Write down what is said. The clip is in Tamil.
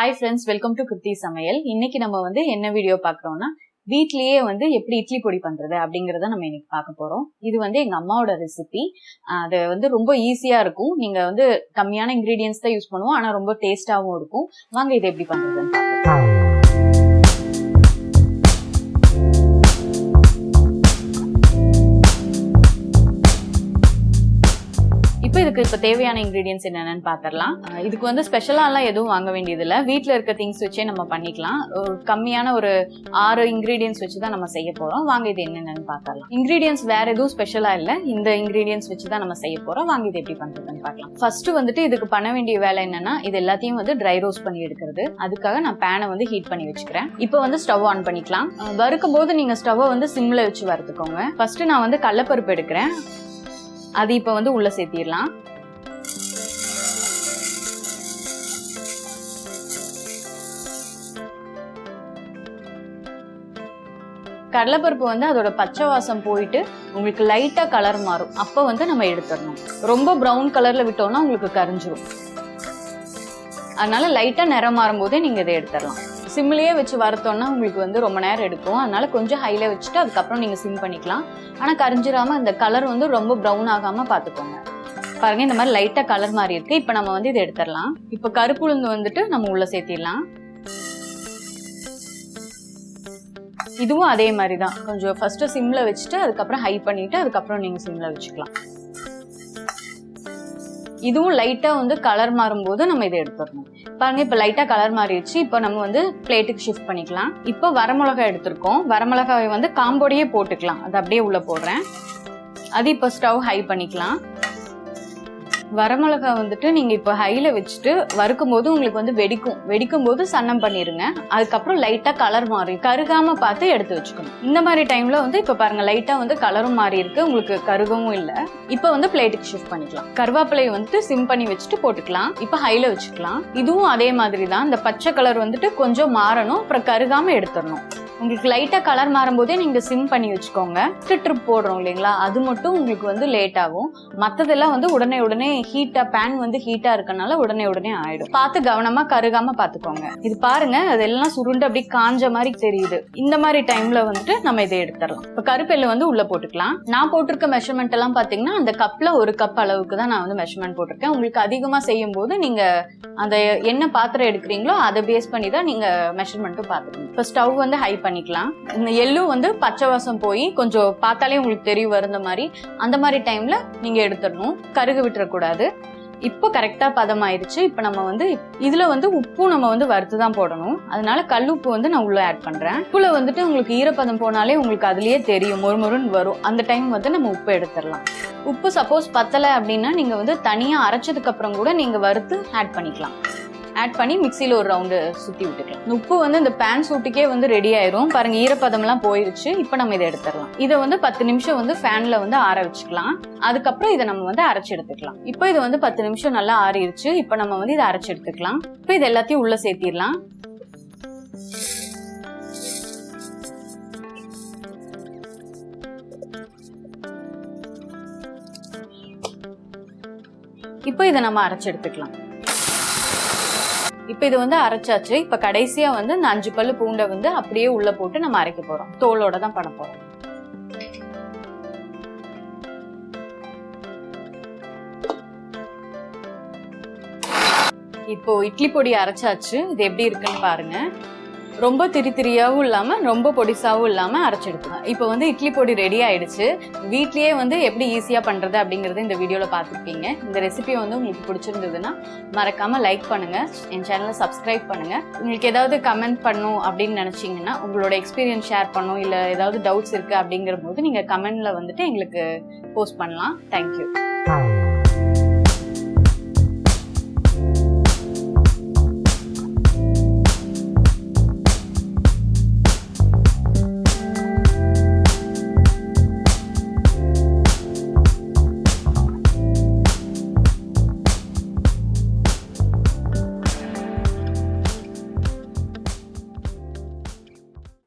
Hi friends, welcome to Kirti Samayal. இன்னைக்கு நம்ம என்ன வீடியோ பார்க்கறோம்னா வீட்லயே எப்படி இட்லி பொடி பண்றது அப்படிங்கறத நம்ம இன்னைக்கு பார்க்க போறோம். இது எங்க அம்மாவோட ரெசிபி. அது ரொம்ப ஈஸியா இருக்கும். நீங்க கம்மியான இன்கிரிடியன்ட்ஸ் தான் யூஸ் பண்ணுவோம், ஆனா ரொம்ப டேஸ்டாவும் இருக்கும். வாங்க இதை எப்படி பண்றதுன்னு பார்க்கலாம். இதுக்கு இப்ப தேவையான இன்கிரிடியன்ஸ் என்னன்னு பாத்திரலாம். இதுக்கு ஸ்பெஷலா எல்லாம் எதுவும் வாங்க வேண்டியது இல்ல. வீட்டுல இருக்க திங்ஸ் வச்சே நம்ம பண்ணிக்கலாம். கம்மியான ஒரு 6 இன்கிரிடியன்ஸ் வச்சுதான் நம்ம செய்ய போறோம். வாங்க இது என்னன்னு பாத்திரலாம். இன்கிரிடியன்ஸ் வேற எதுவும் ஸ்பெஷலா இல்ல, இந்த இன்கிரிடியன்ஸ் வச்சுதான் நம்ம செய்ய போறோம். வாங்க இது எப்படி பண்றதுன்னு பார்க்கலாம். ஃபர்ஸ்ட் இதுக்கு பண்ண வேண்டிய வேலை என்னன்னா, இது எல்லாத்தையும் ட்ரை ரோஸ்ட் பண்ணி எடுக்கிறது. அதுக்காக நான் பேனை ஹீட் பண்ணி வச்சுக்கிறேன். இப்போ ஸ்டவ் ஆன் பண்ணிக்கலாம். வறுக்கும் போது நீங்க ஸ்டவ் சிம்ல வச்சு வறுத்துக்கோங்க. ஃபர்ஸ்ட் நான் கடலைப்பருப்பு எடுக்கிறேன். அது இப்ப உள்ள சேர்த்திடலாம். கடலைப்பருப்பு அதோட பச்சை வாசம் போயிட்டு உங்களுக்கு லைட்டா கலர் மாறும். அப்ப நம்ம எடுத்துடணும். ரொம்ப பிரவுன் கலர்ல விட்டோம்னா உங்களுக்கு கரிஞ்சிரும். அதனால லைட்டா நிறம் மாறும் போதே நீங்க இதை எடுத்துடலாம். சிம்லயே வச்சு வறுத்தோம்னா உங்களுக்கு ரொம்ப நேரம் எடுக்கும். அதனால கொஞ்சம் ஹைல வச்சுட்டு அதுக்கப்புறம் நீங்க சிம் பண்ணிக்கலாம். ஆனா கரிஞ்சிராம அந்த கலர் ரொம்ப பிரவுன் ஆகாம பாத்துக்கோங்க. பாருங்க, இந்த மாதிரி லைட்டா கலர் மாதிரி இருக்கு. இப்ப நம்ம இதை எடுத்துடலாம். இப்ப கருப்பு உளுந்து நம்ம உள்ள சேர்த்திடலாம். இதுவும் அதே மாதிரிதான். கொஞ்சம் ஃபர்ஸ்ட் சிம்ல வச்சுட்டு அதுக்கப்புறம் ஹை பண்ணிட்டு அதுக்கப்புறம் நீங்க சிம்ல வச்சுக்கலாம். இதுவும் லைட்டா கலர் மாறும் போது நம்ம இதை எடுத்துடணும். பாருங்க, இப்ப லைட்டா கலர் மாறிடுச்சு. இப்ப நம்ம பிளேட்டுக்கு ஷிஃப்ட் பண்ணிக்கலாம். இப்ப வரமிளகாய் எடுத்திருக்கோம். வரமிளகாய் காம்போடையே போட்டுக்கலாம். அது அப்படியே உள்ள போடுறேன். அது இப்ப ஸ்டவ் ஹை பண்ணிக்கலாம். வரமிளகாய் நீங்க இப்ப ஹைல வச்சுட்டு வறுக்கும் போது உங்களுக்கு வெடிக்கும் போது சன்னம் பண்ணிருங்க. அதுக்கப்புறம் லைட்டா கலர் மாறி கருகாம பார்த்து எடுத்து வச்சுக்கணும். இந்த மாதிரி டைம்ல இப்ப பாருங்க, லைட்டா கலரும் மாறி இருக்கு, உங்களுக்கு கருகவும் இல்ல. இப்ப பிளேட்டுக்கு ஷிஃப்ட் பண்ணிக்கலாம். கருவேப்பிலை சிம் பண்ணி வச்சுட்டு போட்டுக்கலாம். இப்ப ஹைல வச்சுக்கலாம். இதுவும் அதே மாதிரி தான். இந்த பச்சை கலர் கொஞ்சம் மாறணும், அப்புறம் கருகாம எடுத்துடணும். உங்களுக்கு லைட்டா கலர் மாறும் போதே நீங்க சிம் பண்ணி வச்சுக்கோங்க. ட்ரிப் போடுறோம் இல்லைங்களா, அது மட்டும் உங்களுக்கு லேட் ஆகும். மத்ததெல்லாம் உடனே ஹீட்டா பேன் ஹீட்டா இருக்கனால உடனே ஆயிடும். பார்த்து கவனமா கருகாம பாத்துக்கோங்க. இது பாருங்க, அதெல்லாம் சுருண்டு அப்படி காஞ்ச மாதிரி தெரியுது. இந்த மாதிரி டைம்ல நம்ம இதை எடுத்துடலாம். இப்ப கருப்பெல்லு உள்ள போட்டுக்கலாம். நான் போட்டிருக்க மெஷர்மெண்ட் எல்லாம் பாத்தீங்கன்னா அந்த கப்ல 1 கப் அளவுக்கு தான் நான் மெஷர்மெண்ட் போட்டிருக்கேன். உங்களுக்கு அதிகமா செய்யும் போது நீங்க அந்த என்ன பாத்திரம் எடுக்கிறீங்களோ அதை பேஸ் பண்ணி தான் நீங்க மெஷர்மெண்ட்டும் பாத்துக்கணும். இப்ப ஸ்டவ் ஹை பண்ணிக்கலாம். இந்த எள்ளு பச்சை வாசம் போய் கொஞ்சம் பார்த்தாலே உங்களுக்கு தெரியும் வருந்த மாதிரி. அந்த மாதிரி டைம்ல நீங்க எடுத்துடணும். கருகு விட்டுறக்கூடாது. இப்போ கரெக்டா பதம் ஆயிடுச்சு. இப்ப நம்ம இதுல உப்பும் நம்ம வறுத்துதான் போடணும். அதனால கல்லுப்பு நான் உள்ள ஆட் பண்றேன். உப்புல உங்களுக்கு ஈரப்பதம் போனாலே உங்களுக்கு அதுலயே தெரியும், மொறுமொறுன்னு வரும். அந்த டைம் நம்ம உப்பு எடுத்துடலாம். உப்பு சப்போஸ் பத்தல அப்படின்னா நீங்க தனியா அரைச்சதுக்கு அப்புறம் கூட நீங்க வறுத்து ஆட் பண்ணிக்கலாம். ஆட் பண்ணி மிக்சியில ஒரு ரவுண்டு சுத்தி விட்டுக்கலாம். உப்பு இந்த பேன் சூட்டுக்கே ரெடி ஆயிரும். பாருங்க, ஈரப்பதம் எல்லாம் போயிருச்சு. இப்ப நம்ம இதை எடுத்துடலாம். இதை 10 நிமிஷம் ஃபேன்ல ஆற வச்சுக்கலாம். அதுக்கப்புறம் இதை நம்ம அரைச்சு எடுத்துக்கலாம். இப்போ இது 10 நிமிஷம் நல்லா ஆறிடுச்சு. இப்ப நம்ம இதை அரைச்சு எடுத்துக்கலாம். இப்ப இது எல்லாத்தையும் உள்ள சேர்த்திடலாம். இப்போ இதை நம்ம அரைச்சு எடுத்துக்கலாம். இப்ப இது அரைச்சாச்சு. இப்ப கடைசியா இந்த 5 பல்லு பூண்டை அப்படியே உள்ள போட்டு நம்ம அரைக்க போறோம். தோலோட தான் பண்ண போறோம். இப்போ இட்லி பொடி அரைச்சாச்சு. இது எப்படி இருக்குன்னு பாருங்க. ரொம்ப திரியாவும் இல்லாம ரொம்ப பொடிசாவும் இல்லாம அரைச்செடுக்கலாம். இப்போ இட்லி பொடி ரெடி ஆயிடுச்சு. வீட்லயே எப்படி ஈஸியா பண்றது அப்படிங்கறது இந்த வீடியோல பாத்துருப்பீங்க. இந்த ரெசிபி உங்களுக்கு பிடிச்சிருந்ததுன்னா மறக்காம லைக் பண்ணுங்க, என் சேனலை சப்ஸ்கிரைப் பண்ணுங்க. உங்களுக்கு ஏதாவது கமெண்ட் பண்ணும் அப்படின்னு நினைச்சீங்கன்னா, உங்களோட எக்ஸ்பீரியன்ஸ் ஷேர் பண்ணும், இல்ல ஏதாவது டவுட்ஸ் இருக்கு அப்படிங்கிற போது நீங்க கமெண்ட்ல எங்களுக்கு போஸ்ட் பண்ணலாம். தேங்க்யூ.